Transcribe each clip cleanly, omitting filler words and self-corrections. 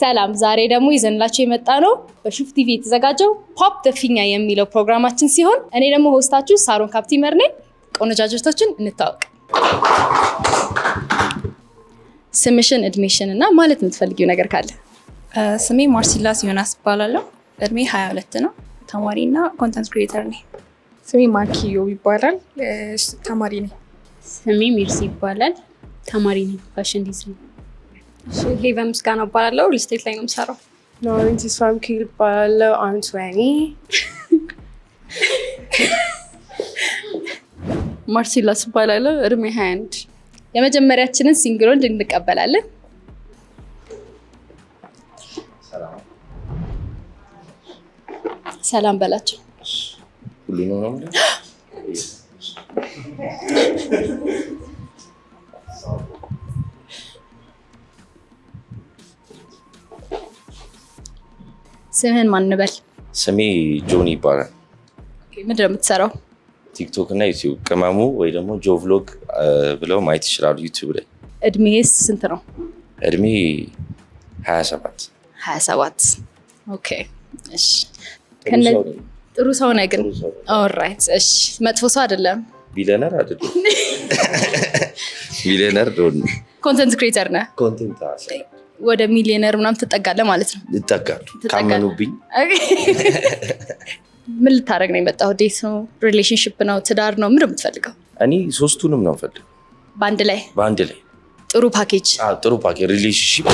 ሰላም ዛሬ ደግሞ ይዘንላችሁ የመጣ ነው በሹፍ ቲቪ የተዘጋጀው ፖፕ ዘ ፊኛ የሚለው ፕሮግራማችን ሲሆን እኔ ደግሞ ሆስታችሁ ሳሮን ካፕቲመር ነኝ። ቆነጃጅቶችን እንታወቅ። ስምሽን፣ እድሜሽን እና ማለት የምትፈልጊው ነገር ካለ? ስሜ ማርሲላስ ዮናስ ይባላለሁ። እድሜ 22 ነው። ተማሪና ኮንተንት ክሪኤተር ነኝ። ስሜ ማኪዮ ይባላል። ተማሪ ነኝ። ስሜ ሚርሲ ይባላል። ተማሪ ነኝ። ፋሽን ዲዛይን። ሄቨን ምስጋና ይባላለሁ። ሪል ስቴት ላይ ነው የምሰራው። ኖሪን ተስፋም ኪል ይባላለሁ። I'm 20. ማርሲላስ ይባላለሁ። እድሜ 21። የመጀመሪያችንን ሲንግል ወንድ እንቀበላለን። ሰላም በላቸው። ሁሉ ነው። ስምህን ማን እንበል? ስሜ ጆኒ ይባላል። ምንድን ነው የምትሰራው? ቲክቶክ እና ዩቲዩብ ቅመሙ ወይ ደግሞ ጆ ቭሎግ ብለው ማየት ይችላሉ ዩቲዩብ ላይ። እድሜስ ስንት ነው? እድሜ 27። 27 ኦኬ። እሺ ጥሩ ሰው ነህ ግን? ኦልራይት። እሺ መጥፎ ሰው አይደለም? ቢሊየነር አይደለም። ቢሊየነር ዶን ኮንተንት ክሪኤተር ነህ? ኮንተንት ወደ ሚሊየነር ምናምን ትጠጋለህ ማለት ነው? ይጠጋሉ ካመኑብኝ። ምን ልታደርግ ነው የመጣው? ዴት ነው? ሪሌሽንሺፕ ነው? ትዳር ነው? ምንድን ነው የምትፈልገው? እኔ ሶስቱንም ነው የምፈልገው። በአንድ ላይ ጥሩ ፓኬጅ? ጥሩ ፓኬጅ ሪሌሽንሺፕ።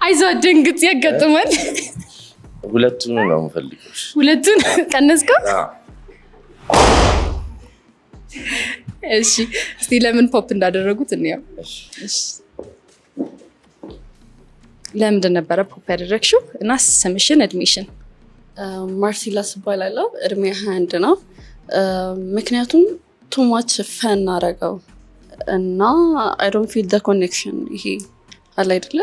አይዞህ ድንግጥ ያጋጥማል። ሁለቱን ነው የምፈልገው። ሁለቱን ቀነስከው? እሺ እስቲ ለምን ፖፕ እንዳደረጉት እንየው። እሺ ለምንድን ነበረ ፖፕ ያደረግሽው? እና ስምሽን፣ እድሜሽን? ማርሲላስ ይባላለሁ። እድሜ 21 ነው። ምክንያቱም ቱማች ፈን አረገው እና አይ ዶንት ፊል ዘ ኮኔክሽን ይሄ አለ አይደለ?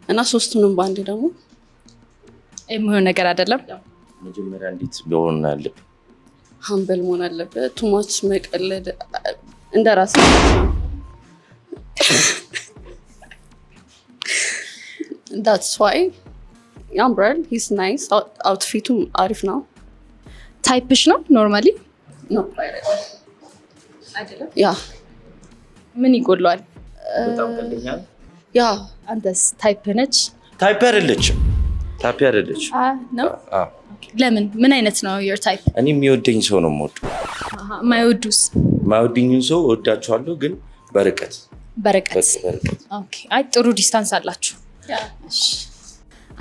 እና ሶስቱንም ባንዴ ደግሞ የሚሆን ነገር አይደለም። መጀመሪያ እንዴት ቢሆን አለብን? ሃምብል መሆን አለበት። ቱማች መቀለድ እንደራስ that's why ያምራል። he's nice outfitም አሪፍ ነው። ታይፕሽ ነው ኖርማሊ? ነው አይደለም? ያ ምን ይጎለዋል? በጣም ቀልደኛ ያ አንተስ ታይፕ ነች? ታይፕ አይደለችም። ነው። ለምን? ምን አይነት ነው your type? እኔ የሚወደኝ ሰው ነው የምወደው። ማይወዱስ? ማይወደኝን ሰው እወዳቸዋለሁ ግን በርቀት። ኦኬ። አይ ጥሩ ዲስታንስ አላችሁ። እሺ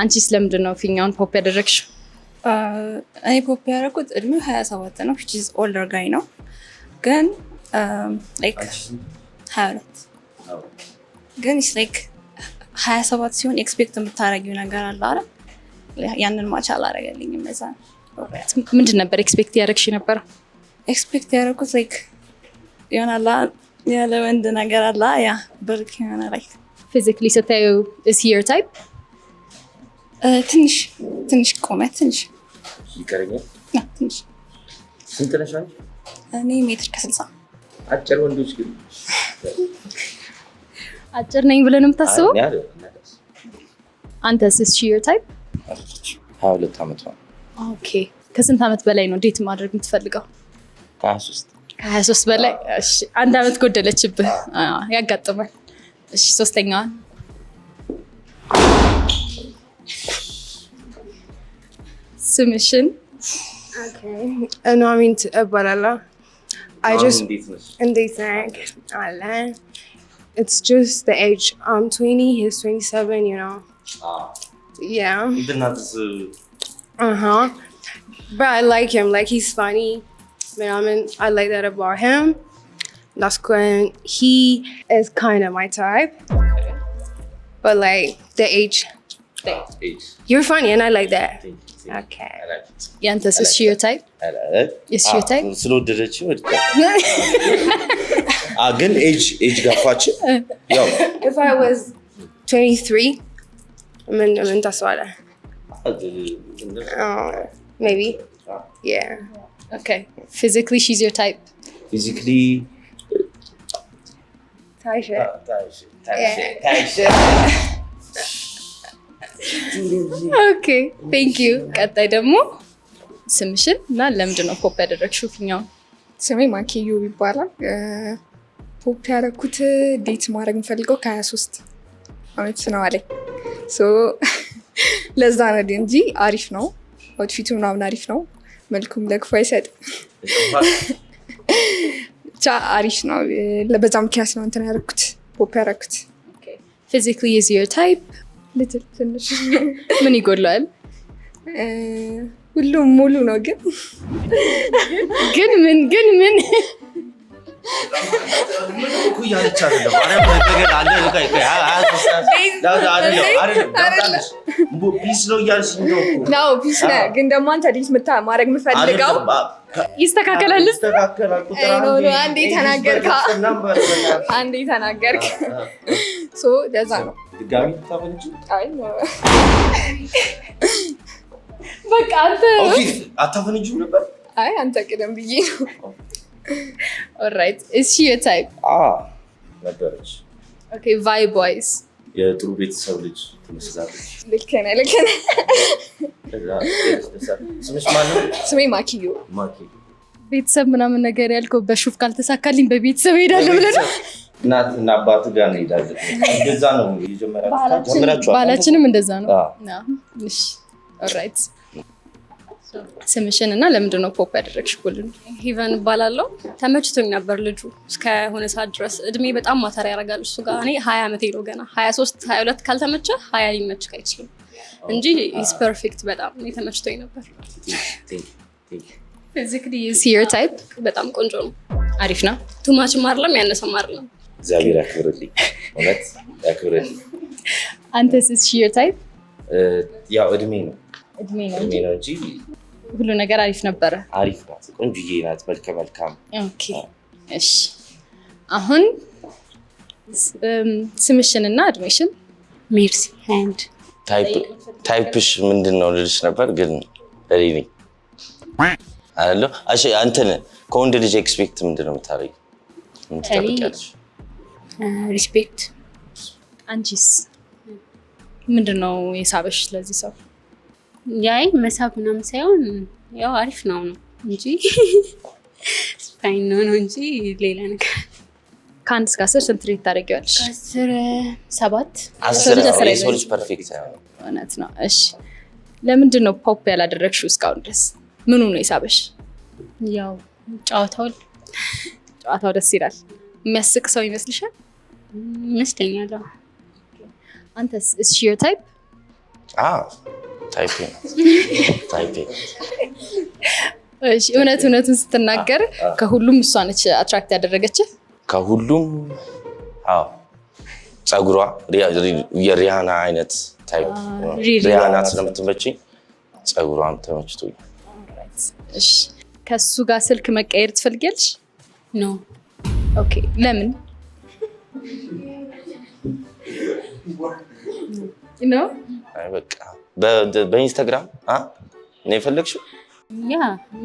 አንቺስ ለምንድን ነው ፊኛውን ፖፕ ያደረግሽው? እኔ ፖፕ ያደረኩት እድሜው 27 ነው which is older guy ነው ግን like 22 ግን it's like 27 ሲሆን ኤክስፔክት የምታደርጊው ነገር አለ አይደል? ያንን ማች አላደረገልኝም። ለዛ ምንድን ነበር ኤክስፔክት ያደረግሽ የነበረው? ኤክስፔክት ያደረኩት like ይሆናል ያለ ወንድ ነገር አለ ያ ብልክ የሆነ like physically ስታዩ is he your type? ትንሽ ቁመት ትንሽ ይቀርኛል። ትንሽ። ስንት ነሽ አንቺ? እኔ 1.60 አጭር ወንዶች ግን አጭር ነኝ ብለህ ነው የምታስበው? አንተስ is she your type? 22 ዓመት ነው። ኦኬ። ከስንት ዓመት በላይ ነው ዴት ማድረግ የምትፈልገው? 23 በላይ። እሺ አንድ ዓመት ጎደለችብህ። ያጋጥማል። እሺ ሶስተኛዋን? ስምሽን? ኖሪን ይባላለሁ። I just እንዴት አለ. It's just the age. I'm 20, he's 27, you know. Yeah. But I like him. Like he's funny. I like that about him. That's when he is kind of my type. But like the age. You're funny and I like that. Okay. ያንተስ is she your type? Is she your type? ስለወደደችው ግን ኤጅ ጋፋችን ያው If I was 23, ምን ታስባለህ? Maybe. Yeah. Okay. Physically she's your type? Physically Taisha. Okay, thank you. ቀጣይ ደግሞ ስምሽን እና ለምንድን ነው ፖፕ ያደረግሽው ፊኛውን? ስሜ ማኪዩ ይባላል። ፖፕ ያደረኩት ዴት ማድረግ የምፈልገው ከ23 ዓመት ነው አለኝ። ለዛ ነው እንጂ አሪፍ ነው። አውትፊቱ ምናምን አሪፍ ነው። መልኩም ለክፉ አይሰጥም። ብቻ አሪፍ ነው። በዛ ምክንያት ነው እንትን ያደረኩት ፖፕ ያደረኩት። Physically is your type? ልትል ትንሽ ምን ይጎላል? ሁሉም ሙሉ ነው ግን ምን ፒስ ነው ግን ደግሞ አንተ ዲስ ማድረግ የምፈልገው ይስተካከላል። አንዴ ተናገርክ ለዛ ነው በቃ አንተ አታፈንጂም ነበር? አይ አንተ ቅደም ብዬ ነው። Alright, is she your type? ነበረች። Okay, vibe wise. የጥሩ ቤተሰብ ልጅ ትመስላለች። ልክ ነህ። ስምሽ ማን ነው? ስሜ ማኪዩ። ቤተሰብ ምናምን ነገር ያልከው በሹፍ ካልተሳካልኝ በቤተሰብ ሄዳለሁ ብለህ ነው? እናትና አባት ጋር ነው ሄዳለሁ። እንደዛ ነው የጀመራችሁት? ባህላችንም እንደዛ ነው። እሺ ኦልራይት። ስምሽን እና ለምንድን ነው ፖፕ ያደረግሽ? ሁሉን ሂቨን እባላለሁ። ተመችቶኝ ነበር ልጁ እስከሆነ ሰዓት ድረስ። እድሜ በጣም ማተር ያደርጋል እሱ ጋር። እኔ 20 ዓመቴ ነው ገና። 23 22 ካልተመቸ 20 ሊመችህ አይችልም እንጂ ኢዝ ፐርፌክት። በጣም እኔ ተመችቶኝ ነበር። Physically is he your type? በጣም ቆንጆ ነው። አሪፍ ነው። ቱማችም አይደለም ያነሰም አይደለም። እግዚአብሔር ያክብርልኝ። እውነት ያክብርልኝ። አንተስ is she your type? ያው እድሜ ነው እንጂ ሁሉ ነገር አሪፍ ነበረ። አሪፍ ናት፣ ቆንጆዬ ናት፣ መልካም። ኦኬ እሺ። አሁን ስምሽን እና እድሜሽን? ሜርሲ ሃንድ። ታይፕሽ ምንድን ነው ልልሽ ነበር ግን ለኔ አይደለ? እሺ አንተን ከወንድ ልጅ ኤክስፔክት ምንድን ነው የምታደርጊው? ምን ትጠብቂያለሽ? ሪስፔክት። አንቺስ ምንድን ነው የሳበሽ ለዚህ ሰው? ያይ መሳብ ምናምን ሳይሆን ያው አሪፍ ነው እንጂ ስፓይን ነው እንጂ ሌላ ነገር። ከአንድ እስከ 10 ስንት ሬት ታደርጊዋለሽ? 10 7 10 የሰው ልጅ ፐርፌክት አይሆንም። እውነት ነው። እሺ ለምንድን ነው ፖፕ ያላደረግሽው እስካሁን ድረስ? ምኑ ነው የሳበሽ? ያው ጨዋታው ደስ ይላል። የሚያስቅ ሰው ይመስልሻል? ይመስለኛል። አንተስ is she your type? ታይፒንግ። እሺ እውነቱን ስትናገር ከሁሉም እሷ ነች አትራክት ያደረገችህ? ከሁሉም ጸጉሯ የሪያና አይነት ታይፕ ነው። ሪያና ስለምትመችኝ ጸጉሯም ተመችቶኝ። እሺ ከሱ ጋር ስልክ መቀየር ትፈልጊያለሽ? ኖ። ኦኬ ለምን? ነው በቃ በኢንስታግራም ነው የፈለግሽው? ያ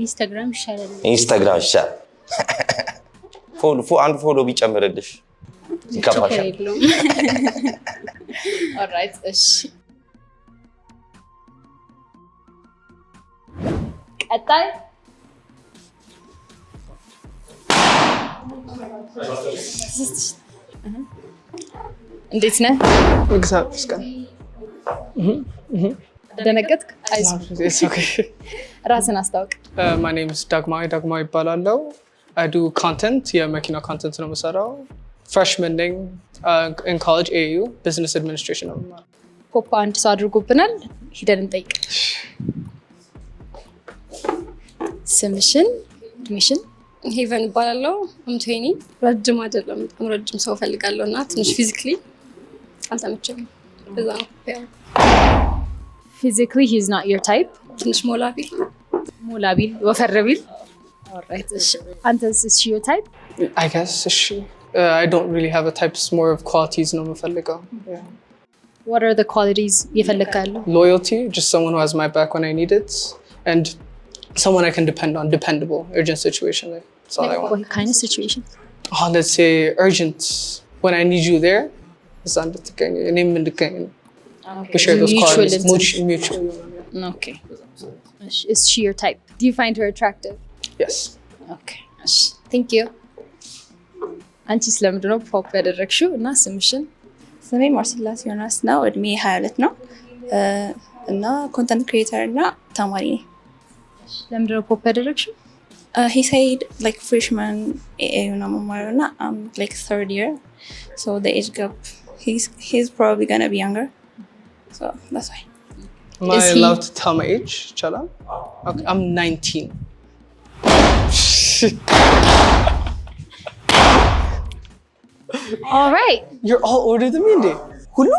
ኢንስታግራም ይሻላል። ኢንስታግራም ይሻላል። አንድ ፎሎ ቢጨምርልሽ ይከፋሻል። ኦልራይት እሺ። ቀጣይ እንዴት ነህ? እግዚአብሔር ይመስገን። ደነገጥክ? ራስን አስታውቅ። My name is ዳግማዊ ይባላለሁ። I do content, የመኪና ኮንተንት ነው የምሰራው። freshman ነኝ in college AU business administration ነው የምማረው። ፖፕ አንድ ሰው አድርጎብናል። ሂደን እንጠይቅ። ስምሽን፣ እድሜሽን? ሄቨን እባላለሁ። አምቶኒ ረጅም አይደለም፣ በጣም ረጅም ሰው እፈልጋለሁ እና ትንሽ ፊዚክሊ አልተመቸኝም። በዛ ነው physically he's not your type? ትንሽ ሞላ ቢል ወፈር ቢል። alright እሺ። አንተስ is she your type? I guess I don't really have a type, it's more of qualities ነው የምፈልገው። What are the qualities የፈለካለሁ? Loyalty, just someone who has my back when I need it, and someone I can depend on, dependable, urgent situation. That's all I want. What kind of situation? Let's say urgent, when I need you there, እዛ እንድትገኝ እኔም እንድገኝ ነው። We share those qualities. Mutual. Okay. Is she your type? Do you find her attractive? Yes. Okay. Thank you. አንቺ ስለምንድን ነው ፖፕ ያደረግሽው እና ስምሽን? ስሜ ማርሲላስ ዮናስ ነው። እድሜ 22 ነው እና ኮንተንት ክሪኤተር እና ተማሪ ነኝ። ለምንድን ነው ፖፕ ያደረግሽው? He said like freshman ነው መማረው እና I'm like third year, so the age gap he's probably gonna be younger, so that's why. Am I allowed to tell my age? Chala? Okay, I'm 19. All right. You're all older than me, Indi. Hulu?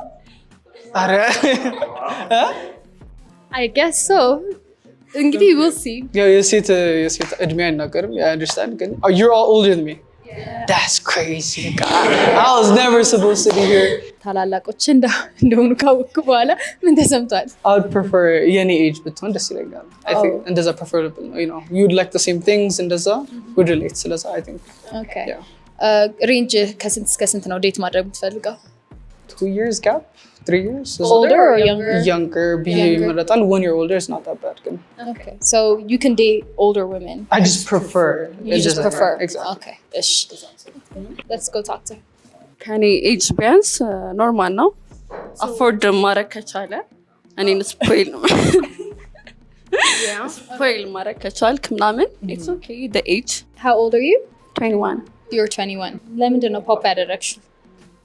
I guess so. እንግዲህ we'll see. Yeah, የሴት እድሜ አይናገርም. I understand. You're all older than me. Yeah. That's crazy. God, I was never supposed to be here. ታላላቆች እንደሆኑ ካወቅኩ በኋላ ምን ተሰምቷል? I would prefer የኔ age ብትሆን ደስ ይለኛል. I think እንደዛ preferable, you know. You would like the same things እንደዛ would relate ስለዛ I think. Okay. Yeah. ሬንጅ ከስንት እስከ ስንት ነው ዴት ማድረግ የምትፈልገው? 2 years gap? 3 years? Older or younger? Younger. Be ይመረጣል. 1 year older is not that bad. Okay. So you can date older women? I just prefer. You just prefer? Exactly. Okay. Ish. Let's go talk to her. ከኔ ኤጅ ቢያንስ ኖርማል ነው። አፎርድ ማድረግ ከቻለ እኔን ስፖይል ማድረግ ከቻልክ ምናምን it's okay the age. How old are you? 21. You're 21. ለምንድን ነው ፖፕ ያደረግሽው?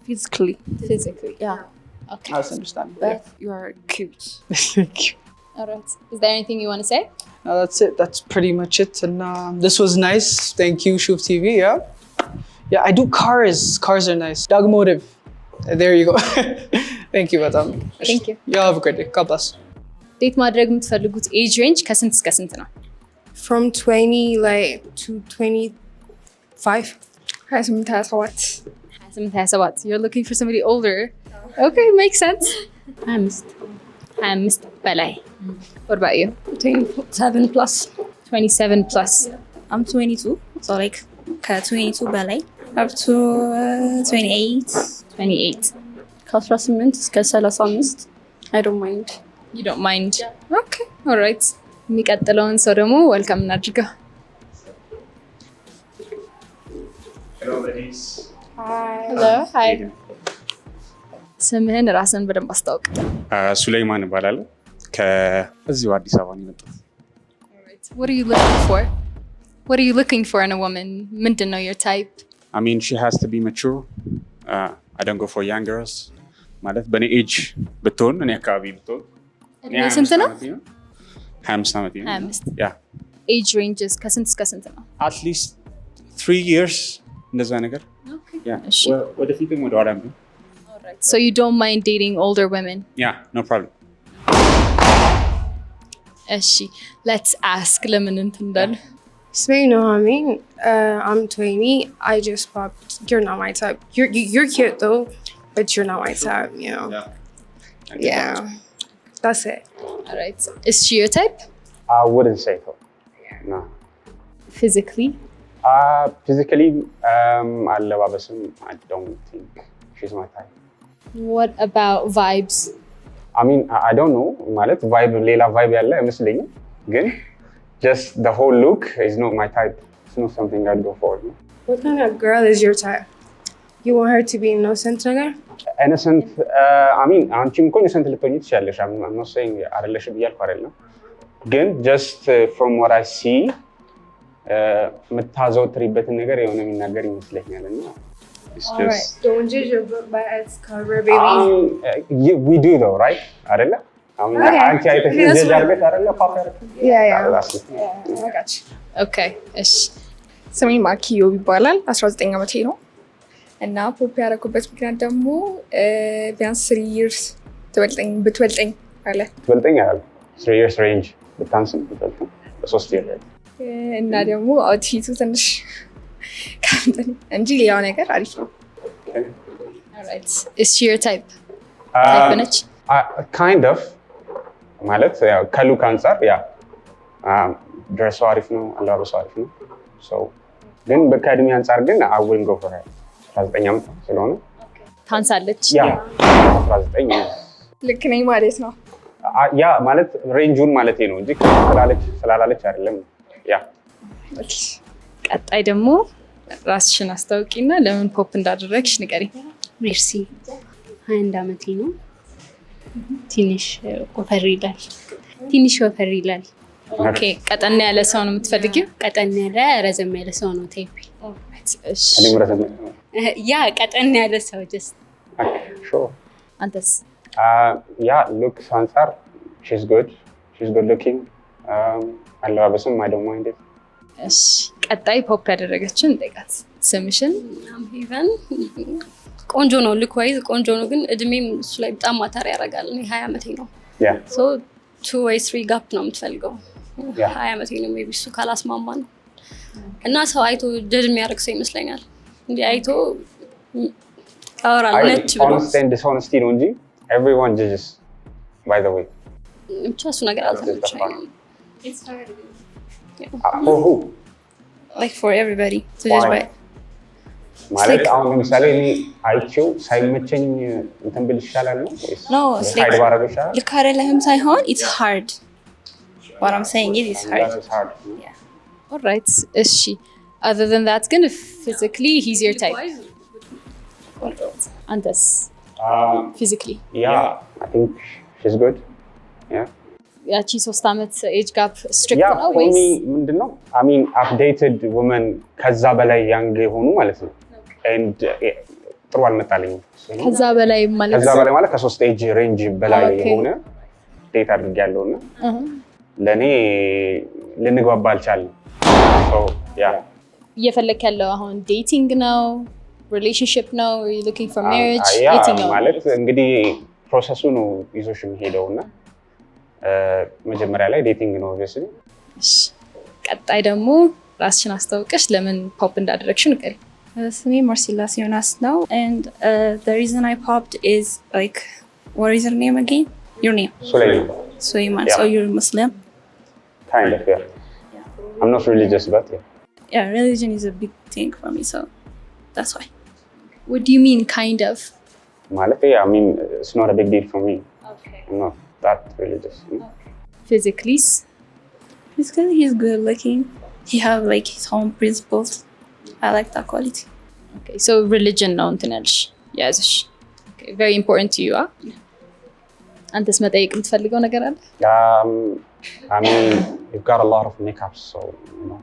Physically. Yeah. Okay. I understand. But you are cute. Thank you. All right. Is there anything you want to say? No, that's it. That's pretty much it. And this was nice. Thank you, Shuv TV. Yeah, I do cars. Cars are nice. Dogmotive. There you go. Thank you, Madam. Thank you. Yeah, have a great day. God bless. ዴት ማድረግ የምትፈልጉት ኤጅ ሬንጅ ከስንት እስከ ስንት ነው? From 20 like to 25. 27. You're looking for somebody older. Okay, makes sense. 25 በላይ. What about you? 27 plus. 27 plus. I'm 22, so like ከ22 በላይ up to 28. 28. ከ18 እስከ 35 I don't mind. You don't mind? Yeah. Okay, all right. የሚቀጥለውን ሰው ደግሞ welcome እናድርገው. Hello ladies. Hello, hi. ስምህን ራስን በደንብ አስታውቅ። ሱሌይማን እባላለሁ። ከዚሁ አዲስ አበባ ነው የመጣሁት። What are you looking for? What are you looking for in a woman? ምንድን ነው your type? I mean she has to be mature. I don't go for young girls. ማለት በእኔ ኤጅ ብትሆን እኔ አካባቢ ብትሆን እድሜ ስንት ነው? 25 ዓመት ነው። 25. Yeah. Age ranges ከስንት እስከ ስንት ነው? At least 3 years እንደዛ ነገር። Okay. Yeah. እሺ. ወደፊትም ወደ ኋላም ቢሆን። All right. So you don't mind dating older women? Yeah, no problem. እሺ. Let's ask ለምን እንትን እንዳለ So you know what I mean? I'm 20. I just popped. You're not my type. You're cute though, but you're not my type. You know. Yeah. That's it. All right. Is she your type? I wouldn't say so. No. Physically? Physically, አለባበስም I don't think she's my type. What about vibes? I mean, I don't know. ማለት vibe ሌላ vibe ያለ አይመስለኝም ግን just the whole look is not my type. It's not something I'd go for. No? What kind of girl is your type? You want her to be innocent again? Innocent. I mean, አንቺም እኮ innocent ልትሆኚ ትችያለሽ. I'm not saying አይደለሽም እያልኩ አይደለም ግን just from what I see የምታዘወትሪበትን ነገር የሆነ የሚናገር ይመስለኛል እና it's All just right. Don't judge a book by its cover, baby. We do though, right? አይደለ? አሁን Okay. አንቺ አይተሽ ጀጅ አድርገሽ አይደለ ፓፓ ያደረግሽ? Yeah. I got you. Okay. እሺ። ስሜ ማኪዮ ይባላል። 19 ዓመቴ ነው እና ፖፕ ያደረኩበት ምክንያት ደግሞ ቢያንስ 3 years ብትበልጠኝ አለ ትበልጠኝ አለ 3 years range ብታንስም ብትበልጠኝ በ3 year እና ደግሞ አውትፊቱ ትንሽ ካምጠኝ እንጂ ሌላው ነገር አሪፍ ነው። All right. Is she your type? Type ነች? kind of ማለት ያው ከሉክ አንፃር ያ ድረሷ አሪፍ ነው፣ አለባበሷ አሪፍ ነው። So ግን ከእድሜ አንፃር ግን I wouldn't go for her. 19 ዓመት ስለሆነ ታንሳለች። ያ 19 ልክ ነኝ ማለት ነው። ያ ማለት ሬንጁን ማለት ነው እንጂ ስላላለች አይደለም። ያ ቀጣይ ደግሞ ራስሽን አስታውቂና ለምን ፖፕ እንዳደረግሽ ንገሪ። ሜርሲ 21 ዓመቴ ነው። ትንሽ ወፈር ይላል። ኦኬ ቀጠን ያለ ሰው ነው የምትፈልጊው? ቀጠን ያለ ረዘም ያለ ሰው ነው ታይፕ። ያ ቀጠን ያለ ሰው ጀስት አንተስ? ያ ሉክስ አንጻር she's good looking አለባበስም I don't mind it። እሺ ቀጣይ ፖፕ ያደረገችን ጠይቃት። ስምሽን? ሄቨን ቆንጆ ነው፣ ሉክ ዋይዝ ቆንጆ ነው፣ ግን እድሜም እሱ ላይ በጣም ማተር ያደርጋል። እኔ 20 ዓመቴ ነው። ሶ 2 ወይ 3 ጋፕ ነው የምትፈልገው። 20 ዓመቴ ነው ሜይ ቢ እሱ ካላስማማ ነው። እና ሰው አይቶ ጀጅ የሚያደርግ ሰው ይመስለኛል። እንዲህ አይቶ ያወራል ነጭ ብሎ ሆነስቲ ነው እንጂ everyone judges by the way። ብቻ እሱ ነገር አልተመቸኝም። who like for everybody to judge by ማለት አሁን ለምሳሌ እኔ አይቼው ሳይመቸኝ እንትን ብል ይሻላል ነው ወይስ no it's like ልክ አይደለም ሳይሆን it's hard what I'm saying is it's hard yeah all right እሺ other than that ግን physically he's your type አንተስ? physically yeah I think she's good yeah ያቺ 3 ዓመት ኤጅ ጋፕ ስትሪክት ነው ወይስ ምንድነው? I mean updated women ከዛ በላይ ያንግ የሆኑ ማለት ነው and ጥሩ አልመጣልኝም። ከዛ በላይ ማለት ከ3 ኤጅ ሬንጅ በላይ የሆነ ዴት አድርጌያለሁና ለኔ ልንግባባ አልቻልንም። so yeah እየፈለክ ያለው አሁን ዴቲንግ ነው ሪሌሽንሺፕ ነው or you looking for marriage? ዴቲንግ ማለት እንግዲህ ፕሮሰሱ ነው ይዞሽ የሚሄደውና መጀመሪያ ላይ ዴቲንግ ነው obviously። ቀጣይ ደግሞ ራስሽን አስተዋውቀሽ ለምን ፖፕ እንዳደረግሽ ንገሪ። ስሜ ማርሲላ ሲዮናስ ነው and the reason I popped is like what is your name again? Your name? Sulaiman. So you're Muslim? Kind of, yeah. I'm not religious but yeah religion is a big thing for me so that's why. What do you mean kind of? ማለት I mean it's not a big deal for me. Okay. I'm not that religious. Physically he's good looking. He have like his own principles. I like that quality. Okay, so religion ነው እንትን ያልሽ ያዝሽ። Okay, very important to you. አንተስ መጠየቅ የምትፈልገው ነገር አለ? I mean you've got a lot of makeup so you know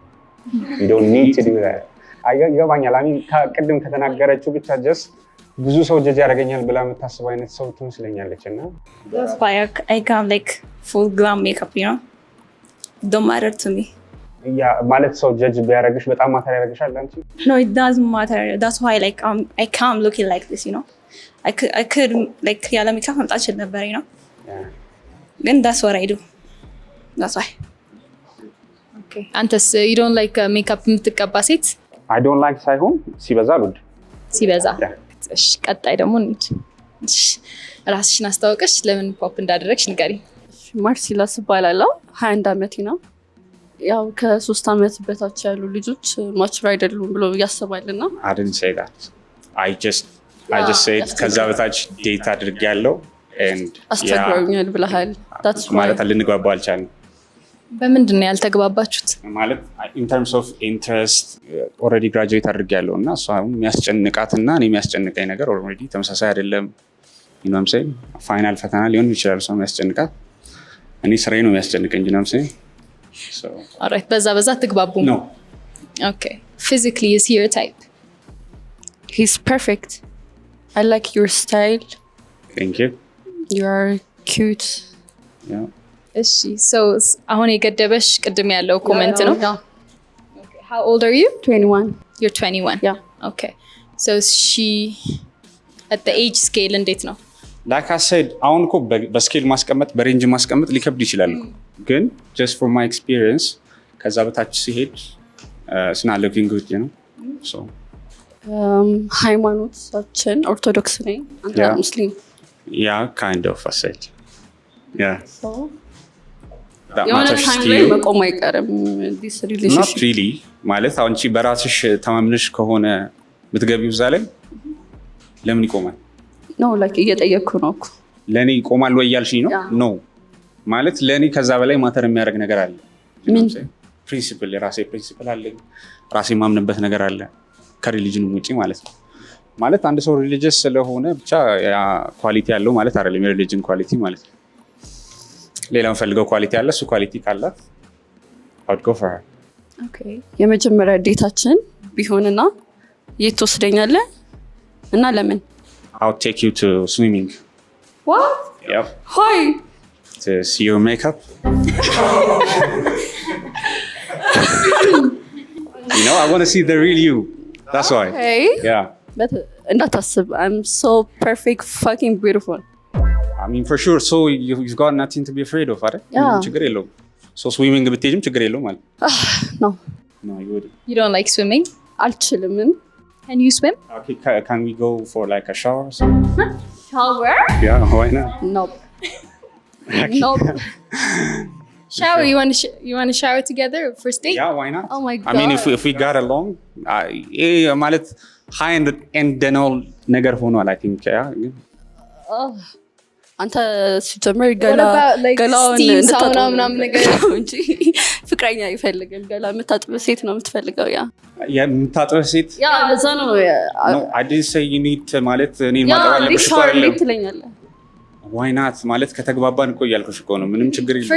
you don't need to do that. ይገባኛል። I mean ቅድም ከተናገረችው ብቻ just ብዙ ሰው ጀጅ ያደርገኛል ብላ የምታስበው አይነት ሰው ትመስለኛለች እና that's why I can't like full glam makeup you know don't matter to me. ያ ማለት ሰው ጀጅ ቢያደርግሽ በጣም ማተር ያደርግሻል አንቺ? No it doesn't matter that's why like I can't look like this you know I could like ያለ ሜካፕ መምጣት እችል ነበር you know ግን that's what I do that's why. Okay አንተስ you don't like makeup የምትቀባ ሴት? I don't like ሳይሆን ሲበዛ ልድ ሲበዛ። እሺ ቀጣይ ደግሞ እንሂድ። ራስሽን አስተዋውቀሽ ለምን ፖፕ እንዳደረግሽ ንገሪ። ማርሲላ እባላለሁ 21 ዓመቴ ነው። ያው ከ3 ዓመት በታች ያሉ ልጆች ማቹር አይደሉም ብሎ ያስባልና I didn't say that. I just said ከዛ በታች ዴት አድርጌያለሁ and አስቸግረውኛል ብለሃል። that's why ማለት ልንግባባ አልቻልንም። በምንድን ነው ያልተግባባችሁት? ማለት in terms of interest already graduate አድርጌያለሁ እና እሷ የሚያስጨንቃትና እኔ የሚያስጨንቀኝ ነገር already ተመሳሳይ አይደለም። you know what I'm saying? ፋይናል ፈተና ሊሆን ይችላል ሰው የሚያስጨንቃት እኔ ስራዬ ነው የሚያስጨንቀኝ you know what I'm saying? So all right በዛ ትግባቡ? No. Okay. Physically is he your type? he's perfect. I like your style. Thank you. You are cute. Yeah. እሺ so አሁን የገደበሽ ቅድም ያለው ኮሜንት ነው? Okay. How old are you? 21. You're 21? Yeah. Okay. So she at the age scale እንዴት ነው? Like I said አሁን እኮ በስኬል ማስቀመጥ በሬንጅ ማስቀመጥ ሊከብድ ይችላል ግን just from my experience ከዛ በታች ሲሄድ it's not looking good you know so ሃይማኖታችን ኦርቶዶክስ ነኝ አንተ ሙስሊም? Yeah, kind of I said. Yeah. So የሆነ ታይም ላይ መቆም አይቀርም this relationship. Not really ማለት አንቺ በራስሽ ተማምነሽ ከሆነ ብትገቢው እዛ ላይ ለምን ይቆማል? ነው ላይክ እየጠየቅኩ ነው እኮ ለኔ ይቆማል ወይ ያልሽኝ ነው ኖ ማለት ለኔ ከዛ በላይ ማተር የሚያደርግ ነገር አለ ምን ፕሪንሲፕል የራሴ ፕሪንሲፕል አለ ራሴ ማምንበት ነገር አለ ከሪሊጅንም ውጪ ማለት ነው ማለት አንድ ሰው ሪሊጂየስ ስለሆነ ብቻ ኳሊቲ ያለው ማለት አይደለም የሪሊጅን ኳሊቲ ማለት ነው ሌላም ፈልገው ኳሊቲ አለ እሱ ኳሊቲ ካላት I'd go for her okay የመጀመሪያ ዴታችን ቢሆንና የት ትወስደኛለህ እና ለምን I'll take you to swimming what yep why to see your makeup you know I want to see the real you that's why hey yeah but እንዳታስብ I'm so perfect fucking beautiful I mean for sure so you've got nothing to be afraid of አይደል ችግር የለውም so swimming ብትሄጂም ችግር የለውም ማለት no you wouldn't You don't like swimming? አልችልም Can you swim? okay can we go for like a shower or something? shower yeah why not nope nope Shower? You want to shower together first date? yeah why not oh my god I mean if we got along ማለት high and all ነገር ሆኗል I think አንተ ሲጀምር ገላውን ሳውና ምናምን ነገር እንጂ ፍቅረኛ ይፈልጋል ገላ የምታጥብ ሴት ነው የምትፈልገው ያ የምታጥብ ሴት ያ ለዛ ነው I didn't say you need to ማለት እኔን ማጠብ አለብሽ እኮ አይደለም ትለኛለህ why not ማለት ከተግባባን እኮ እያልኩሽ እኮ ነው ምንም ችግር የለም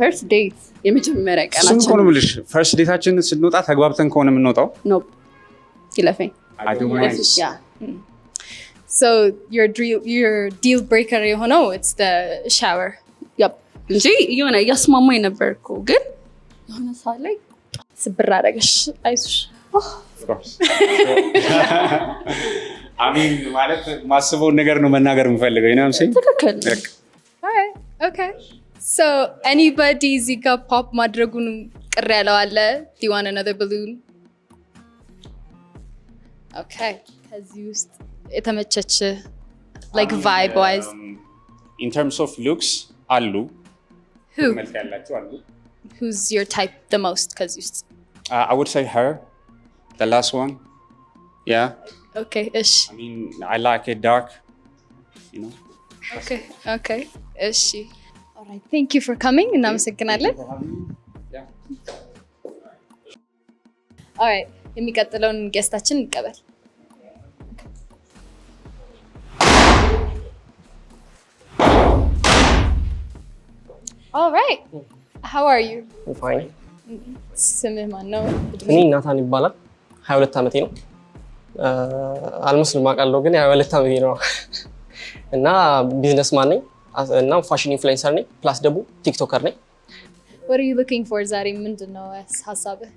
first date የመጀመሪያ እሱን ቀናችን እኮ ነው የምልሽ ፈርስት ዴታችን ስንወጣ ተግባብተን ከሆነ የምንወጣው ኖ ይለፈኝ I don't mind yeah So your deal breaker የሆነው it's the shower. Yep. እንጂ የሆነ እያስማማኝ ነበርኩ ግን የሆነ ሰዓት ላይ ስብር አደረገሽ አይዞሽ of course I mean ማለት ማስበውን ነገር ነው መናገር የምፈልገው you know what I'm saying ትክክል alright okay so anybody እዚህ ጋር ፖፕ ማድረጉን ቅር ያለው አለ do you want another balloon okay ከዚህ ውስጥ የተመቸች like vibe wise in terms of looks አሉ who መልክ ያላችሁ አሉ who's your type the most ከዚህ ውስጥ I would say her the last one yeah okay ish I mean I like it dark you know okay ish all right thank you for coming እናመሰግናለን yeah all right የሚቀጥለውን ጌስታችን እንቀበል All right. How are you? I'm fine. ስምህ ማን ነው? እኔ ናታን ይባላል 22 ዓመቴ ነው አልሙስሊም አውቃለሁ ግን 22 ዓመቴ ነው እና ቢዝነስማን ነኝ እና ፋሽን ኢንፍሉዌንሰር ነኝ ፕላስ ደግሞ ቲክቶከር ነኝ What are you looking for ዛሬ ምንድነው ሐሳብህ?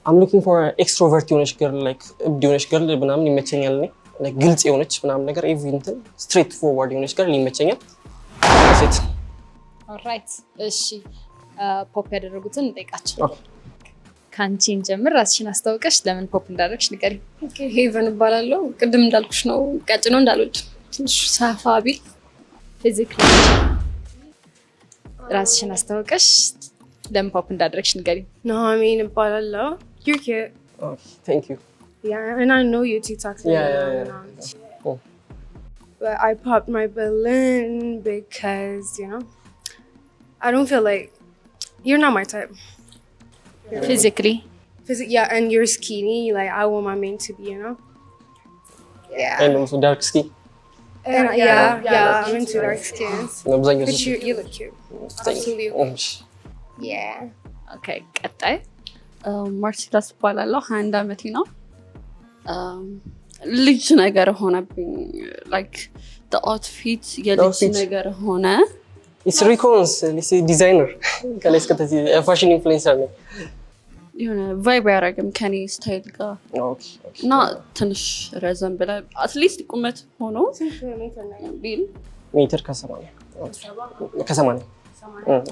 I'm looking for an extrovert የሆነች girl like እብድ የሆነች girl ምናምን ይመቸኛል እኔ like ግልጽ የሆነች ምናምን ነገር ኤቭሪንትን ስትሬት ፎርዋርድ የሆነች girl ይመቸኛል ሴት ኦልራይት እሺ ፖፕ ያደረጉትን እንጠይቃቸው ካንቺን ጀምር ራስሽን አስተዋውቀሽ ለምን ፖፕ እንዳደረግሽ ንገሪ ኦኬ ሄቨን እባላለሁ ቅድም እንዳልኩሽ ነው ቀጭኖ እንዳልወድ ትንሽ ሳፋ ቢል ፊዚካሊ ራስሽን አስተዋውቀሽ ለምን ፖፕ እንዳደረግሽ ንገሪ No, I mean, እባላለሁ you're cute. Oh, thank you. Yeah, and I know you TikTok. Yeah. Oh. But I popped my balloon because, you know, I don't feel like you're not my type. Physically. Yeah, and you're skinny. Like I want my man to be, you know. Yeah. And also dark skin. And yeah, I'm into dark skins. But you look cute. Absolutely. Yeah. Okay, ቀጣይ ማርሲላስ እባላለሁ 21 ዓመቴ ነው ልጅ ነገር ሆነብኝ like the outfit የልጅ ነገር ሆነ It's Recons, it's a designer. ከላይ እስከታች ፋሽን ኢንፍሉዌንሰር ነኝ የሆነ ቫይብ ያደረግም ከኔ ስታይል ጋር እና ትንሽ ረዘም ብላ አትሊስት ቁመት ሆኖ ቢል ሜትር ከ80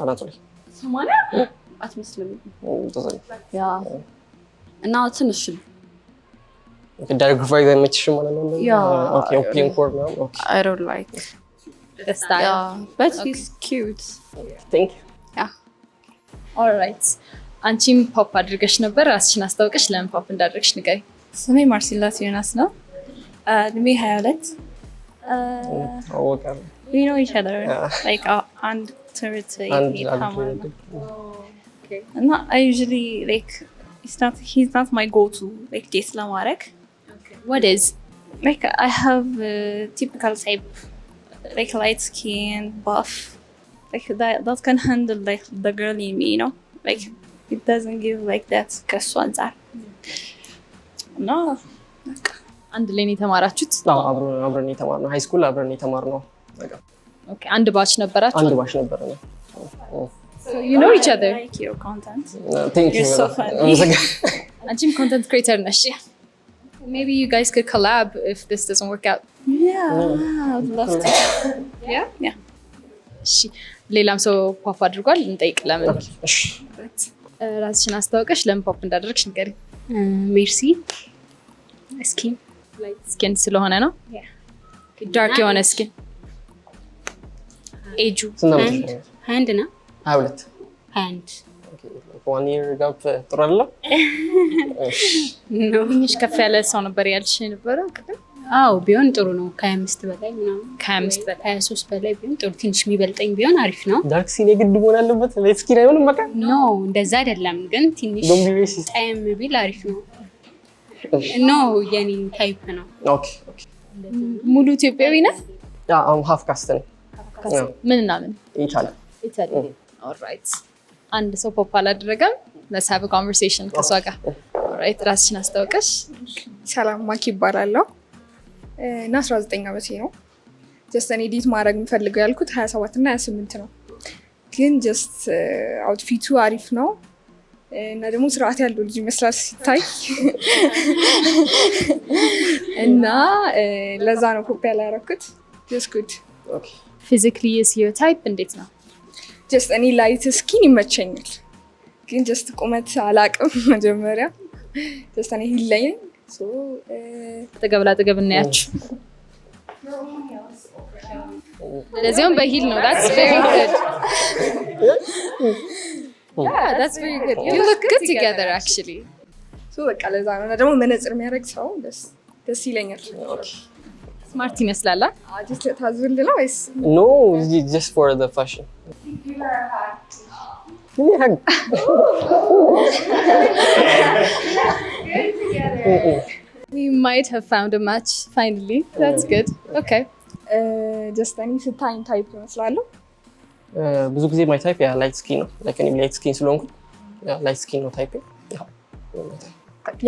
አናቱ ላይ 80 አትመስልም ያ እና ትንሽ ዳርክ ቫይብ አይመችሽም ማለት ነው ኦኬ ኦፕን ኮር ነው ኦኬ I don't like the style. Yeah, but he's cute. Thank you. Yeah. All right. አንቺም ፖፕ አድርገሽ ነበር ራስሽን አስተዋውቀሽ ለምን ፖፕ እንዳደረግሽ ንገሪ ስሜ ማርሲላስ ዮናስ ነው እድሜ 22 We know each other. Like and and I usually like he's not my go-to like date lamarek. What is? Like I have a typical type, like light skin, buff, like that can handle like the girl in me, you know. Like it doesn't give like that ከሱ አንፃር እና አንድ ላይ ነው የተማራችሁት? አብረን የተማርነው ሃይ ስኩል አብረን የተማርነው። ኦኬ አንድ ባች ነበራችሁ? አንድ ባች ነበረ። So you know each other. I like your content. Thank you. You're so funny. አንቺም content creator ነሽ? Maybe you guys could collab if this doesn't work out. Yeah, I would love to. Yeah. እሺ ሌላም ሰው ፖፕ አድርጓል እንጠይቅ ለምን? ራስሽን አስተዋውቀሽ ለምን ፖፕ እንዳደረግሽ ንገሪ። ሜርሲ ስኪን ላይት ስኪን ስለሆነ ነው? ዳርክ የሆነ ስኪን። ኤጁ ሃንድ ነው? 22 ሃንድ 1 year gap ጥሩ አይደለም? ትንሽ ከፍ ያለ ሰው ነበር ያልሽ የነበረው ቅድም? አዎ ቢሆን ጥሩ ነው። ከ25 በላይ ምናምን ከ25 በላይ 23 በላይ ቢሆን ጥሩ። ትንሽ የሚበልጠኝ ቢሆን አሪፍ ነው። ዳርክ ስኪን የግድ መሆን አለበት? ላይት ስኪን አይሆንም? በቃ ኖ እንደዛ አይደለም፣ ግን ትንሽ ጣይም ቢል አሪፍ ነው። ኖ የኔ ታይፕ ነው። ኦኬ ሙሉ ኢትዮጵያዊ ነህ? አም ሃፍ ካስት ነኝ። ምን እና ምን? ኢታሊ። ኦልራይት አንድ ሰው ፖፕ አላደረገም። let's have a conversation ከሷ ጋር። ኦልራይት ራስሽን አስተዋውቀሽ። ሰላም ማኪ ይባላለሁ እና 19 ዓመቴ ነው። ጀስት እኔ ኤዲት ማድረግ የምፈልገው ያልኩት 27 እና 28 ነው። ግን ጀስት አውትፊቱ አሪፍ ነው እና ደግሞ ስርዓት ያለው ልጅ ይመስላል ሲታይ እና ለዛ ነው ፖፕ ያላረኩት። ጀስት ጉድ physically is your type እንዴት ነው? ጀስት እኔ ላይት ስኪን ይመቸኛል፣ ግን ጀስት ቁመት አላቅም። መጀመሪያ ጀስት እኔ ሂለኝ ሶ ተገብላ ተገብ እናያችሁ። ለዚያም በሂል ነው። that's very good. Yeah, that's very good. You look good together actually. ሶ በቃ ለዛ ነው ደግሞ መነጽር የሚያደርግ ሰው ደስ ይለኛል። ስማርት ይመስላል። ጀስት ታዝብል ነው ወይስ? No, just for the fashion. We might have found a match finally. That's good. Okay. ጀስት እኔ ስታይም ታይፕ ይመስላለሁ። ብዙ ጊዜ ማይ ታይፕ ያ ላይት ስኪን ነው። ላይክ እኔ ላይት ስኪን ስለሆንኩ ያ ላይት ስኪን ነው ታይፕ።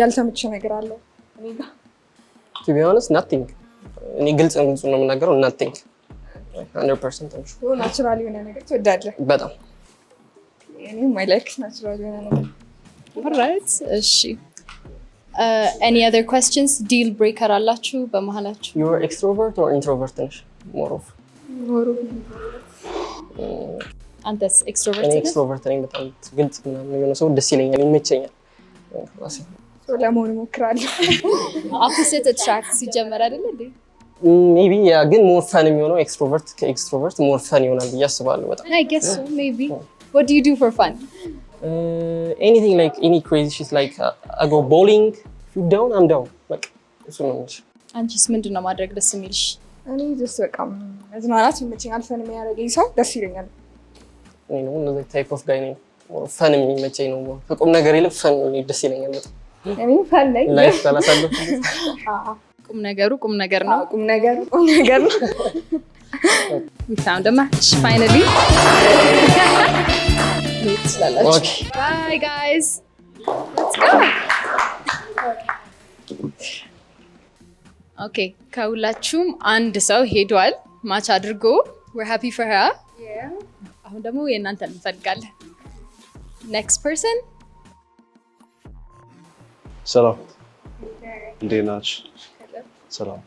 ያልተመቸ ነገር አለው እኔ ጋር? To be honest, nothing. እኔ ግልጽ ነው የምናገረው። nothing 100% ነው። ናቹራል የሆነ ነገር ትወዳለህ? በጣም እኔ ማይ ላይክ ናቹራል የሆነ ነገር። Alright. እሺ any other questions? Deal breaker አላችሁ በመሃላችሁ? You are extrovert or introvert ነሽ? More of አንተስ ኤክስትሮቨርት እኔ ነህ? ኤክስትሮቨርት ነኝ። በጣም ግልጽ ምናምን የሆነ ሰው ደስ ይለኛል፣ ይመቸኛል። ለመሆን እሞክራለሁ። opposite attracts ሲጀመር አይደል እንዴ? ሜቢ ያ ግን ሞር ፈን የሚሆነው ኤክስትሮቨርት ከኤክስትሮቨርት ሞር ፈን ይሆናል ብዬ አስባለሁ። በጣም I guess so, maybe. What do you do for fun? anything like any crazy shit like I go bowling. If you're down, I'm down. Like እሱ ነው እንጂ። አንቺስ ምንድን ነው ማድረግ ደስ የሚልሽ? እኔ ጀስት በቃ መዝናናት ይመቸኛል። ፈን የሚያደርገኝ ሰው ደስ ይለኛል። እኔ ነው እንደዚህ ታይፕ ኦፍ ጋይ ነኝ። ፈን የሚመቸኝ ነው። ከቁም ነገር ይልቅ ፈን ደስ ይለኛል በጣም። እኔ ፈን ነኝ። ላይፍ ካላሳለፍ ቁም ነገሩ ቁም ነገር ነው። ቁም ነገሩ ቁም ነገር ነው። We found a match finally. Okay. Bye guys. Let's go. Okay, ከሁላችሁም አንድ ሰው ሄዷል ማች አድርጎ። We're happy for her. Yeah. አሁን ደግሞ የእናንተን እንፈልጋለን። Next person. ሰላም እንዴት ናችሁ? ሰላም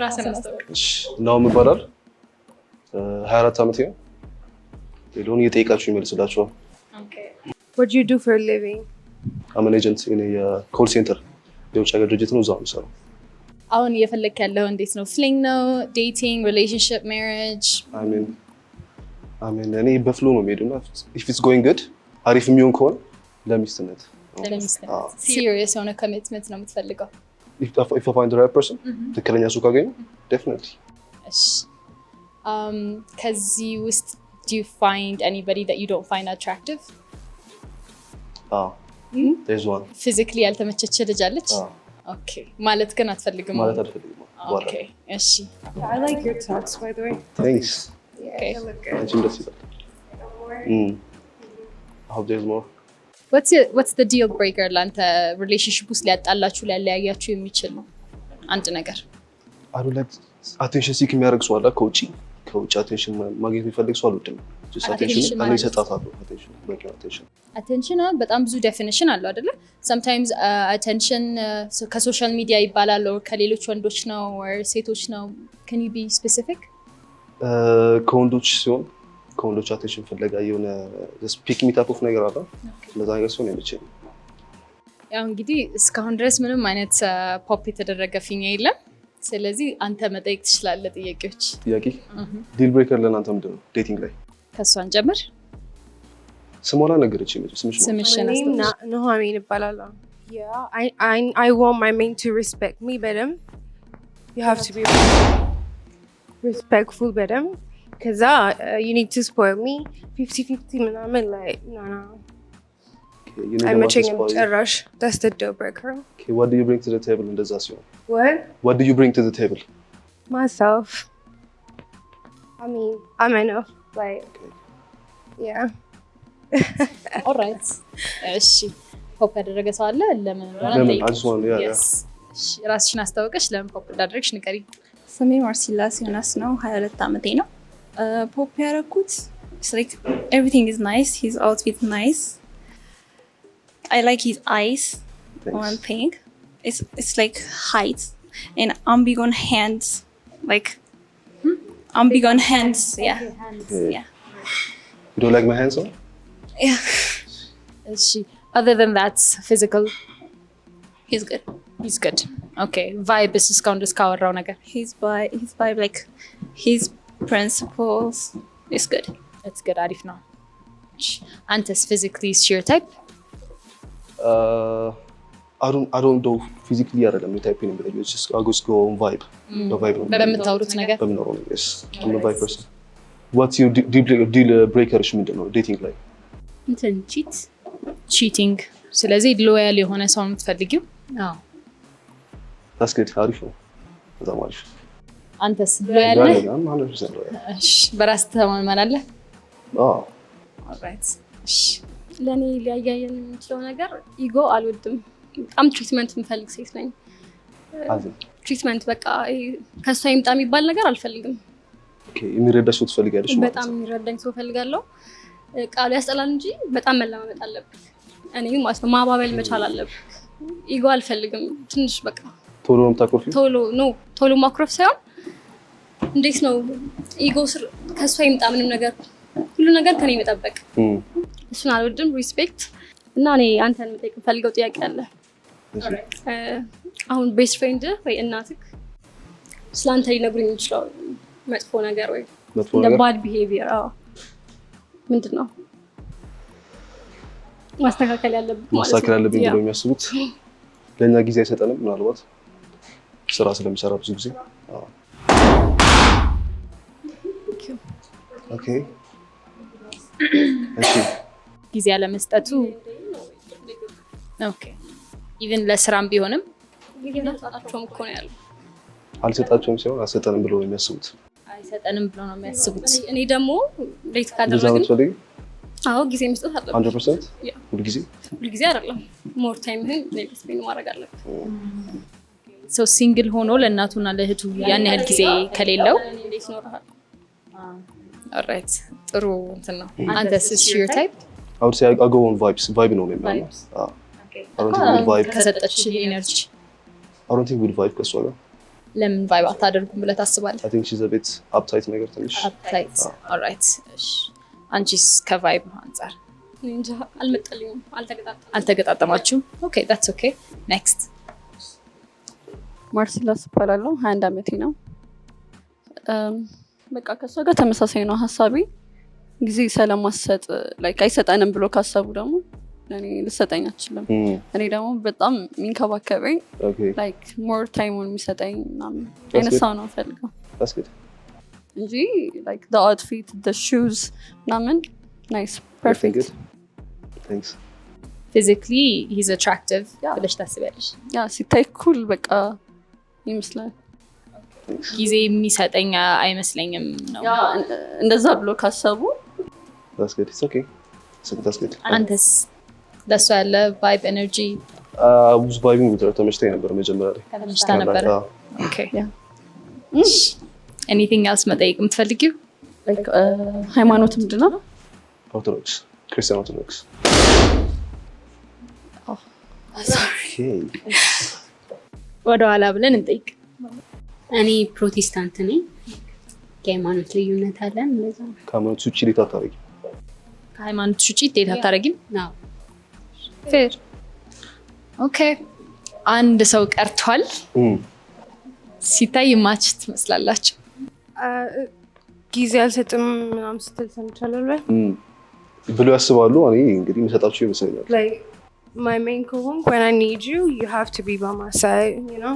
ራስን አስተዋውቅ። ናሆም ይባላል። 24 ዓመቴ ነው። ሌላውን እየጠየቃችሁ ይመልስላችኋል። What do you do for a living? I'm an agent in a call center. የውጭ ሀገር ድርጅት ነው። እዛው ነው የምሰራው። አሁን እየፈለክ ያለው እንዴት ነው? ፍሊንግ ነው? ዴቲንግ? ሪሌሽንሺፕ? ሜሪጅ? I mean እኔ በፍሎ ነው የምሄደውና if it's going good አሪፍ የሚሆን ከሆነ ለሚስትነት ሲሪየስ የሆነ ኮሚትመንት ነው የምትፈልገው? if I find the right person ትክክለኛ ሰው ካገኘሁ definitely እሺ ከዚህ ውስጥ do you find anybody that you don't find attractive? There's one. Physically ያልተመቸች ልጅ አለች? Okay. ማለት ግን አትፈልግም? ማለት አትፈልግም። Okay. እሺ. I like your talks, by the way. Thanks. Okay. They look good. አንቺም ደስ ይላል። I hope there's more. What's the deal breaker ለአንተ relationship ውስጥ ሊያጣላችሁ ሊያለያያችሁ የሚችል ነው አንድ ነገር? I don't like attention seek የሚያደርግ ሰው አለ ከውጪ attention ማግኘት የሚፈልግ ሰው አልወድም። just attention እኔ እሰጣታለሁ attention በቂ attention attention በጣም ብዙ definition አለው አይደለ? sometimes attention ከሶሻል ሚዲያ ይባላል or ከሌሎች ወንዶች ነው or ሴቶች ነው? can you be specific? ከወንዶች ሲሆን ከወንዶች attention ፍለጋ የሆነ just pick me type of ነገር አለ ለዛ ነገር ሲሆን የሚችል ያው እንግዲህ እስካሁን ድረስ ምንም አይነት ፖፕ የተደረገ ፊኛ የለም። ስለዚህ አንተ መጠየቅ ትችላለህ ጥያቄዎች። ጥያቄ ዲል ብሬከር ለእናንተ ምንድን ነው ዴቲንግ ላይ? ከሷን ጀምር። ስሟን አልነገረችኝም። ስምሽን ኑሃሚን እባላለሁ። Yeah, I want my man to respect me better. You have to be respectful better. Because you need to spoil me 50-50 ምናምን like no. I'm a chicken rush. That's the deal breaker. Okay, what do you bring to the table in this situation? What do you bring to the table? Myself. I mean, I'm enough. Like, yeah. All right. እሺ ፖፕ ያደረገ ሰው አለ? ለምን yes. ራስሽን አስተዋወቀሽ ለምን ፖፕ እንዳደረግሽ ንገሪ። ስሜ ማርሲላስ ዮናስ ነው። 22 ዓመቴ ነው። ፖፕ ያደረኩት it's like everything is nice. His outfit is nice. I like his eyes. Thanks. One thing, it's like height and I'm big on hands. Like I'm big on hands. Yeah. Yeah. You don't like my hands, huh? Yeah. Other than that, physical. He's good. He's good. Okay. Vibe is እስካሁን ድረስ ካወራው ነገር. His vibe, like his principles is good. That's good. አሪፍ ነው። አንተስ physically is your type? I don't know physically አይደለም የታይፕ ነው ብለኝ just I just go on vibe. The vibe ነው በምታወሩት ነገር በምናወራው ነገር yes I'm a vibe person. What's your deal breaker ምንድን ነው dating ላይ? እንትን cheating ስለዚህ ሎያል የሆነ ሰው የምትፈልጊው? አዎ that's good አሪፍ ነው በጣም አሪፍ። አንተስ ሎያል ነህ? እሺ በራስ ትተማመናለህ? አዎ alright እሺ ለኔ ሊያያየን የሚችለው ነገር ኢጎ አልወድም። በጣም ትሪትመንት የምፈልግ ሴት ነኝ። ትሪትመንት በቃ ከሷ ይምጣ የሚባል ነገር አልፈልግም። ኦኬ የሚረዳሽ ሰው ትፈልጋለሽ ማለት ነው? በጣም የሚረዳኝ ሰው ፈልጋለሁ። ቃሉ ያስጠላል እንጂ በጣም መለማመጥ አለብኝ። እኔ ማለት ነው ማባበል መቻል አለብኝ። ኢጎ አልፈልግም። ትንሽ በቃ ቶሎ ነው የምታኮርፊው? ቶሎ ማኩረፍ ሳይሆን እንዴት ነው ኢጎ ስር ከሷ ይምጣ ምንም ነገር ሁሉ ነገር ከኔ መጠበቅ እሱን አልወድም። ሪስፔክት እና እኔ አንተን መጠየቅ የምፈልገው ጥያቄ አለ። አሁን ቤስት ፍሬንድ ወይ እናትህ ስላንተ ሊነግሩኝ የሚችለው መጥፎ ነገር ወይ እንደ ባድ ቢሄቪየር ምንድን ነው ማስተካከል ያለብኝ ብለው የሚያስቡት? ለእኛ ጊዜ አይሰጠንም ምናልባት ስራ ስለሚሰራ ብዙ ጊዜ። ኦኬ እሺ ጊዜ ያለመስጠቱ ኦኬ ኢቭን ለስራም ቢሆንም ይገናጣጣቸውም እኮ ነው ያለው። አልሰጣቸውም ሲሆን አልሰጠንም ብሎ የሚያስቡት አይሰጠንም ብሎ ነው የሚያስቡት። እኔ ደግሞ ዴት ካደረግን ጊዜ መስጠት አለብን 100% ሁል ጊዜ አይደለም። ሞር ታይምህን ስፔንድ ማድረግ አለብን። ሰው ሲንግል ሆኖ ለእናቱና ለእህቱ ያን ያህል ጊዜ ከሌለው እንዴት ይኖርሃል? ኦልራይት ጥሩ እንትን ነው። አንተስ is your type? I would say I go on vibes. Vibe ነው የሚባለው። I don't think with vibe ከሰጠች ኤነርጂ I don't think with vibe ከሷ ጋር ለምን ቫይብ አታደርጉም ብለህ ታስባለህ? I think she's a bit uptight ነገር ትንሽ uptight. ኦልራይት እሺ አንቺስ ከቫይብ አንፃር? እንጃ አልመጣልኝም። አልተገጣጠማችሁም? ኦኬ that's okay. next ማርሲላስ እባላለሁ። 21 ዓመቴ ነው። በቃ ከሷ ጋር ተመሳሳይ ነው ሀሳቤ። ጊዜ ስለማሰጥ ላይክ አይሰጠንም ብሎ ካሰቡ ደግሞ እኔ ልሰጠኝ አልችልም። እኔ ደግሞ በጣም የሚንከባከበኝ ላይክ ሞር ታይሙን የሚሰጠኝ ምናምን አይነት ሰው ነው ፈልገው። That's good. እንጂ like the outfit, the shoes ምናምን nice, perfect. Good. Thanks. Physically he's attractive ብለሽ ታስቢያለሽ? ያ ሲታይ ኩል በቃ ይመስላል። ጊዜ የሚሰጠኝ አይመስለኝም ነው። ያ እንደዛ ብሎ ካሰቡ That's good. It's okay. That's good. አንተስ ለሱ ያለ ቫይብ ኤነርጂ ብዙ ቫይቢንግ ጉዳይ ተመችቶኝ ነበር መጀመሪያ ላይ። ተመችታ ነበር? ኦኬ ኤኒቲንግ ኤልስ መጠየቅ የምትፈልጊው? ሃይማኖት ምንድን ነው? ኦርቶዶክስ፣ ክርስቲያን ኦርቶዶክስ። ወደኋላ ብለን እንጠይቅ። እኔ ፕሮቴስታንት ነኝ። የሃይማኖት ልዩነት አለን። ለዛ ከሃይማኖት ውጭ ዴት አታደርጊም? ከሃይማኖት ውጭ ዴት አታደርጊም? አዎ። ፌር ኦኬ። አንድ ሰው ቀርቷል። ሲታይ ማች ትመስላላችሁ። ጊዜ አልሰጥም ምናምን ስትል ሰምቻለሁ ብሎ ያስባሉ። እኔ እንግዲህ የምሰጣቸው ይመስለኛል። Like my main ከሆንክ when I need you, you have to be by my side, you know?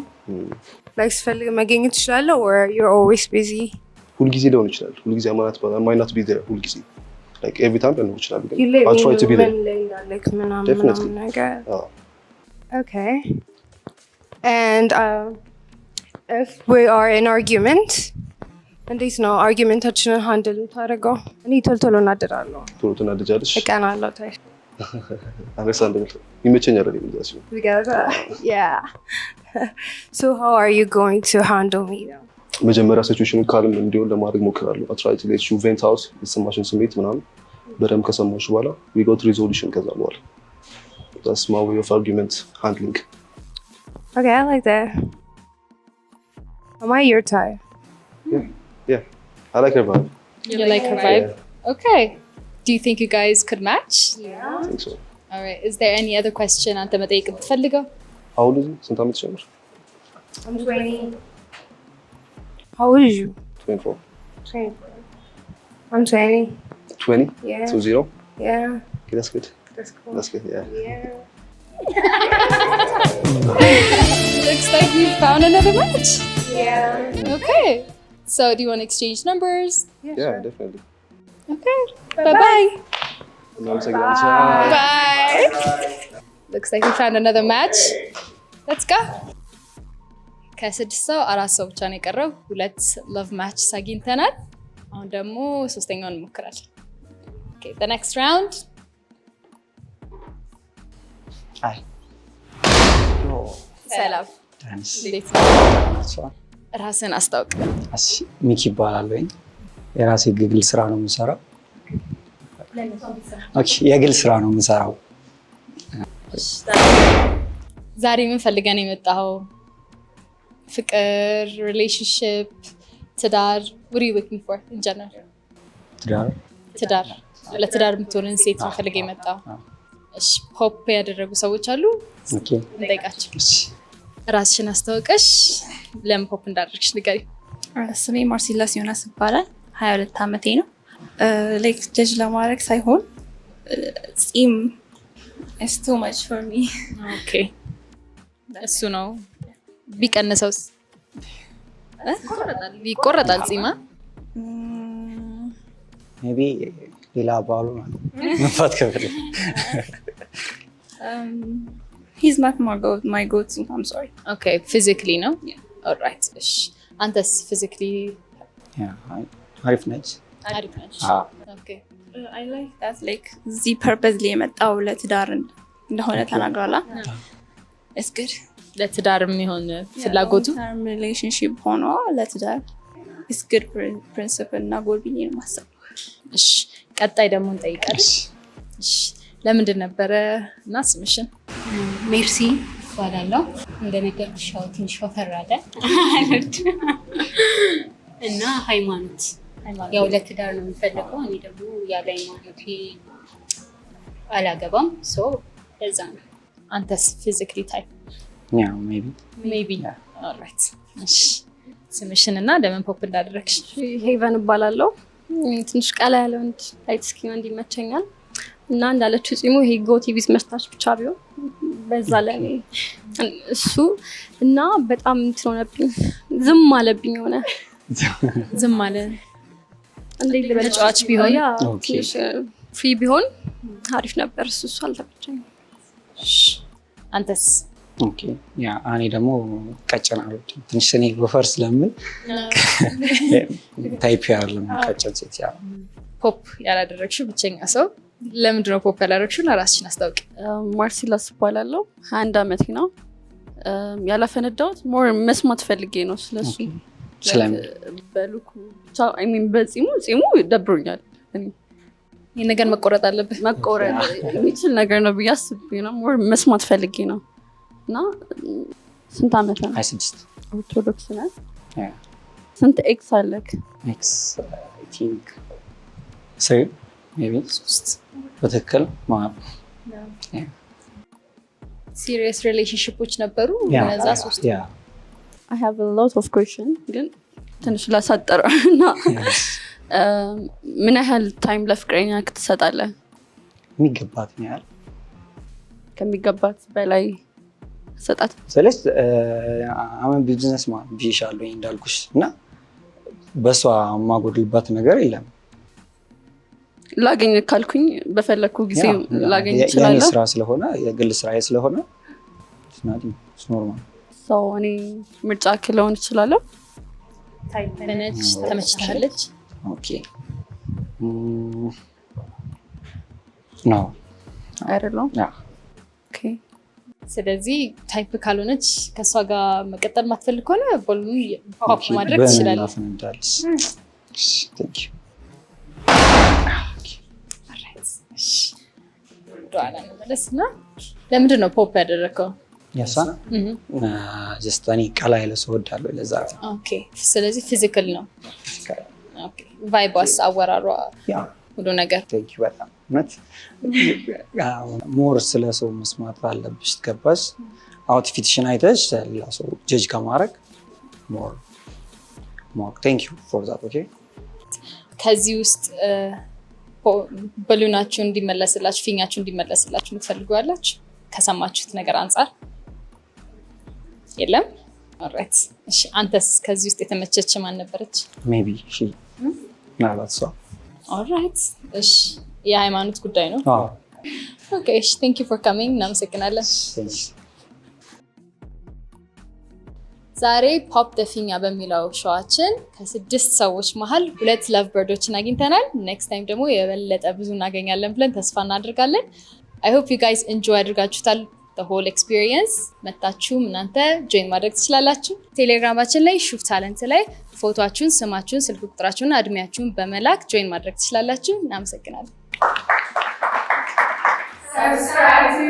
Like ስፈልግ መገኘት ትችላለህ or you're always busy. ሁልጊዜ ሊሆን ይችላል። ሁልጊዜ አማናት ባላ might not be there ሁልጊዜ. Like every time ሊሆን ይችላል ግን I'll try to be there. Like ምናምን ነገር. Okay. And if we are in argument, እንዴት ነው አርጊመንታችንን ሃንድል ታደርገው? እኔ ቶሎ እናደዳለሁ። ቶሎ ትናደጃለሽ? እቀናለሁ። ታይ understandable. ይመቸኛል አይደል እንደዚህ ነው። Together. Yeah. So how are you going to handle me now? መጀመሪያ ሲቹዌሽኑን ካልም እንዲሆን ለማድረግ ሞክራለሁ። I try to let you vent out የተሰማሽን ስሜት ምናምን በደንብ ከሰማሽ በኋላ we go to resolution ከዛ በኋላ that's my way of argument handling. Okay, I like that. Am I your type? Yeah. I like her vibe. You like her vibe? Yeah. Okay. Do you think you guys could match? Yeah. I think so. All right. Is there any other question አንተ መጠየቅ የምትፈልገው? How old is he? ስንት ዓመት ጀምር? I'm 20. How old is you? 24. 24. I'm 20. 20? Yeah. 20? Yeah. Okay, that's good. That's cool. That's good, yeah. Yeah. Looks like you found another match. Yeah. Okay. So do you want to exchange numbers? Yeah, sure. Definitely. Okay. Bye-bye. Bye. Bye. Looks like we found another match. Let's go. ከስድስት ሰው 4 ሰው ብቻ ነው የቀረው። 2 love match አግኝተናል። አሁን ደግሞ ሶስተኛውን እንሞክራለን። Okay, the next round. Hi. ሰላም። እንዴት ነው? ራስን አስታውቅ። ሚኪ ይባላለሁ። የራሴ ግል ስራ ነው የምሰራው። ኦኬ፣ የግል ስራ ነው የምሰራው። ዛሬ ምን ፈልገን የመጣው? ፍቅር፣ ሪሌሽንሺፕ፣ ትዳር? what are you looking for in general? ትዳር። ለትዳር የምትሆንን ሴት ነው ፈልገ የመጣው። እሺ፣ ፖፕ ያደረጉ ሰዎች አሉ? ኦኬ፣ እንጠይቃቸው። ራስሽን አስተዋውቀሽ ለምን ፖፕ እንዳደረግሽ ንገሪ። ስሜ ማርሲላስ ዮናስ ይባላል። 22 ዓመቴ ነው። ላይክ ጀጅ ለማድረግ ሳይሆን ጺም is too much for me. ኦኬ፣ እሱ ነው። ቢቀንሰውስ? ይቆረጣል ጺማ? ሜቢ ሌላ ባሉ ማለት መፋት ከፈለ he's not my go-to. I'm sorry. Okay, physically no? Yeah. All right. አንተስ physically? አሪፍ ነች። አሪፍ ነች። Okay. I like that like the purposely የመጣው ለትዳር እንደሆነ ተናግራላ። It's good. ለትዳር የሚሆን ፍላጎቱ relationship ሆኖ ለትዳር it's good principle እና ጎል ብዬ ነው የማስበው። እሺ፣ ቀጣይ ደግሞ እንጠይቃለን። እሺ፣ ለምንድን ነበረ እና ስምሽን? ሜርሲ እባላለሁ። እንደነገርኩሽ ያው ትንሽ ወፈር አለ እና ሃይማኖት ያው ለትዳር ነው የምፈልገው። እኔ ደግሞ ያለ ሃይማኖቴ አላገባም። ሶ ለዛ ነው። አንተስ physically type? Yeah, maybe. All right. እሺ፣ ስምሽን እና ለምን ፖፕ እንዳደረግሽ? ሄቨን እባላለሁ። ትንሽ ቀላ ያለ ወንድ ላይት ስኪን ወንድ ይመቸኛል እና እንዳለችው ጺሙ ይሄ ጎቲ ቢዝ መስታች ብቻ ቢሆን በዛ ላይ እሱ እና በጣም እንትን ሆነብኝ፣ ዝም አለብኝ ሆነ። ዝም አለ? እንዴት ልበል ተጫዋች ቢሆን ያ ኦኬ። ትንሽ ፍሪ ቢሆን አሪፍ ነበር። እሱ አልተመቸኝም። አንተስ? ኦኬ ያ እኔ ደግሞ ቀጭን አልወድም። ትንሽ እኔ ወፈር ስለምል ታይፕ ያለም ቀጭን ሴት ያ ፖፕ ያላደረግሽው ብቸኛ ሰው ለምንድን ነው ፖፕ ያላደረግሽው? ራስሽን አስታውቂ። ማርሲላስ እባላለሁ። 21 ዓመቴ ነው። ያላፈነዳሁት ሞር መስማት ፈልጌ ነው ስለሱ። ስለምን በሉኩ ብቻ አይ ሚን ጺሙ ደብሮኛል። ይህ ነገር መቆረጥ አለብህ። መቆረጥ የሚችል ነገር ነው ብዬ አስቤ ነው። ሞር መስማት ፈልጌ ነው። እና ስንት ዓመት ነው? 26 ኦርቶዶክስ ነህ? ያ ስንት ኤክስ አለክ? ኤክስ አይ ቲንክ 3 ሜቢ 3 በትክክል ማለት ያ ሲሪየስ ሪሌሽንሺፖች ነበሩ እነዛ ሶስት? ያ I have a lot of question ግን ትንሽ ላሳጠረው እና ምን ያህል ታይም ለፍቅረኛ ትሰጣለህ? የሚገባት ነው ያህል ከሚገባት በላይ ሰጣት። ስለዚህ አሁን ቢዝነስ ማለት ቢሻለኝ እንዳልኩሽ እና በሷ ማጎድልባት ነገር የለም። ላገኝ ካልኩኝ በፈለኩ ጊዜ ላገኝ የኔ እችላለሁ። ስራ ስለሆነ የግል ስራዬ ስለሆነ ኖርማል ሰው እኔ ምርጫ ክለውን እችላለሁ። ታይፕነች ተመችታለች? ኦኬ ኖ አይደለም። ያ ኦኬ። ስለዚህ ታይፕ ካልሆነች ከእሷ ጋር መቀጠል ማትፈልግ ከሆነ ቦሉን ፖፕ ማድረግ ትችላለህ። ዱዓላ እንመለስ እና ለምንድን ነው ፖፕ ያደረግከው? ያሳ ጀስት እኔ ቀላ ያለ ሰው እወዳለሁ ለዛ ነው። ኦኬ። ስለዚህ ፊዚካል ነው። ኦኬ። ቫይቧስ፣ አወራሯ፣ ሁሉ ነገር ቴንክ ዩ በጣም ማለት ሞር ስለ ሰው መስማት ባለብሽ ገባሽ። አውትፊትሽን አይተሽ ሌላ ሰው ጀጅ ከማድረግ ሞር ቴንክ ዩ ፎር ዛት። ኦኬ። ከዚህ ውስጥ በሉናችሁ እንዲመለስላችሁ ፊኛችሁ እንዲመለስላችሁ የምትፈልጉዋላችሁ ከሰማችሁት ነገር አንጻር? የለም? ኦልራይት። እሺ አንተስ ከዚህ ውስጥ የተመቸች ማን ነበረች? ሜቢ ሺ ማለት ሰው። ኦልራይት። እሺ የሃይማኖት ጉዳይ ነው? አዎ። ኦኬ። እሺ ቴንክ ዩ ፎር ካሚንግ። እናመሰግናለን። ዛሬ ፖፕ ደ ፊኛ በሚለው ሾዋችን ከ6 ሰዎች መሀል 2 ላቭ በርዶችን አግኝተናል። ኔክስት ታይም ደግሞ የበለጠ ብዙ እናገኛለን ብለን ተስፋ እናደርጋለን። I hope you guys enjoy አድርጋችሁታል the whole experience። መታችሁ እናንተ ጆይን ማድረግ ትችላላችሁ። ቴሌግራማችን ላይ ሹፍ ታለንት ላይ ፎቶአችሁን፣ ስማችሁን፣ ስልክ ቁጥራችሁንና እድሜያችሁን በመላክ ጆይን ማድረግ ትችላላችሁ። እናመሰግናለን። Subscribe to